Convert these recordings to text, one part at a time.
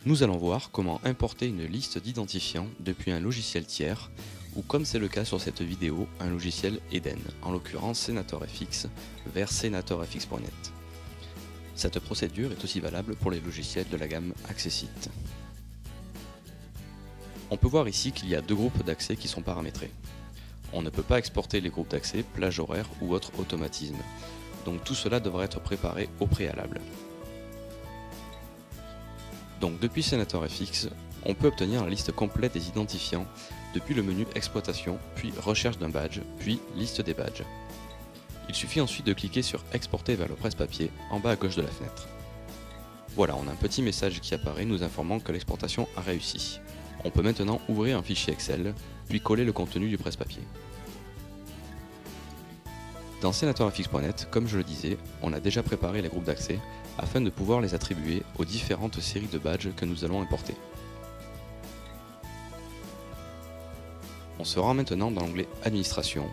Nous allons voir comment importer une liste d'identifiants depuis un logiciel tiers, ou comme c'est le cas sur cette vidéo, un logiciel Eden, en l'occurrence SenatorFX, vers senatorfx.net. Cette procédure est aussi valable pour les logiciels de la gamme Accessit. On peut voir ici qu'il y a deux groupes d'accès qui sont paramétrés. On ne peut pas exporter les groupes d'accès, plage horaire ou autres automatismes, donc tout cela devra être préparé au préalable. Donc depuis SenatorFX, on peut obtenir la liste complète des identifiants depuis le menu Exploitation, puis Recherche d'un badge, puis Liste des badges. Il suffit ensuite de cliquer sur Exporter vers le presse-papier en bas à gauche de la fenêtre. Voilà, on a un petit message qui apparaît nous informant que l'exportation a réussi. On peut maintenant ouvrir un fichier Excel, puis coller le contenu du presse-papier. Dans senatorfx.net, comme je le disais, on a déjà préparé les groupes d'accès afin de pouvoir les attribuer aux différentes séries de badges que nous allons importer. On se rend maintenant dans l'onglet Administration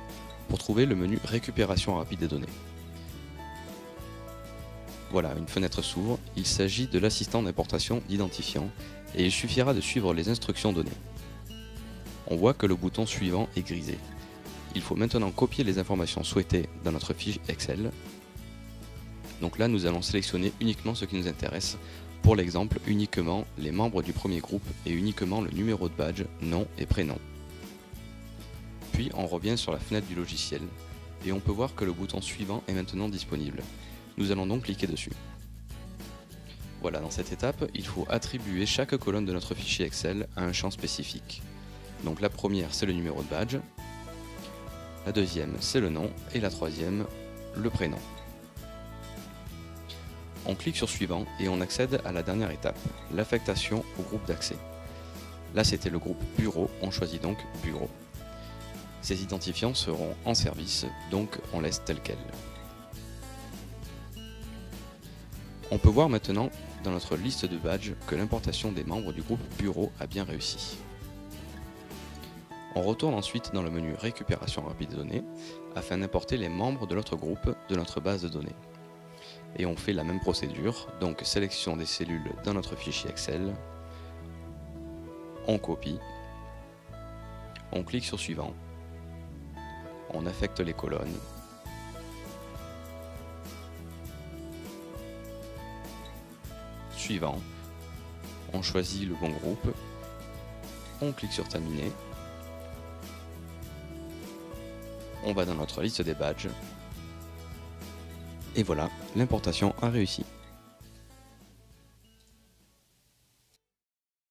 pour trouver le menu Récupération rapide des données. Voilà, une fenêtre s'ouvre, il s'agit de l'assistant d'importation d'identifiants et il suffira de suivre les instructions données. On voit que le bouton suivant est grisé. Il faut maintenant copier les informations souhaitées dans notre fiche Excel. Donc là, nous allons sélectionner uniquement ce qui nous intéresse. Pour l'exemple, uniquement les membres du premier groupe et uniquement le numéro de badge, nom et prénom. Puis on revient sur la fenêtre du logiciel et on peut voir que le bouton suivant est maintenant disponible. Nous allons donc cliquer dessus. Voilà, dans cette étape, il faut attribuer chaque colonne de notre fichier Excel à un champ spécifique. Donc la première, c'est le numéro de badge. La deuxième, c'est le nom, et la troisième, le prénom. On clique sur Suivant et on accède à la dernière étape, l'affectation au groupe d'accès. Là, c'était le groupe Bureau, on choisit donc Bureau. Ces identifiants seront en service, donc on laisse tel quel. On peut voir maintenant dans notre liste de badges que l'importation des membres du groupe Bureau a bien réussi. On retourne ensuite dans le menu Récupération rapide des données afin d'importer les membres de l'autre groupe de notre base de données. Et on fait la même procédure, donc sélection des cellules dans notre fichier Excel, on copie, on clique sur Suivant, on affecte les colonnes, Suivant, on choisit le bon groupe, on clique sur Terminer, on va dans notre liste des badges, et voilà, l'importation a réussi.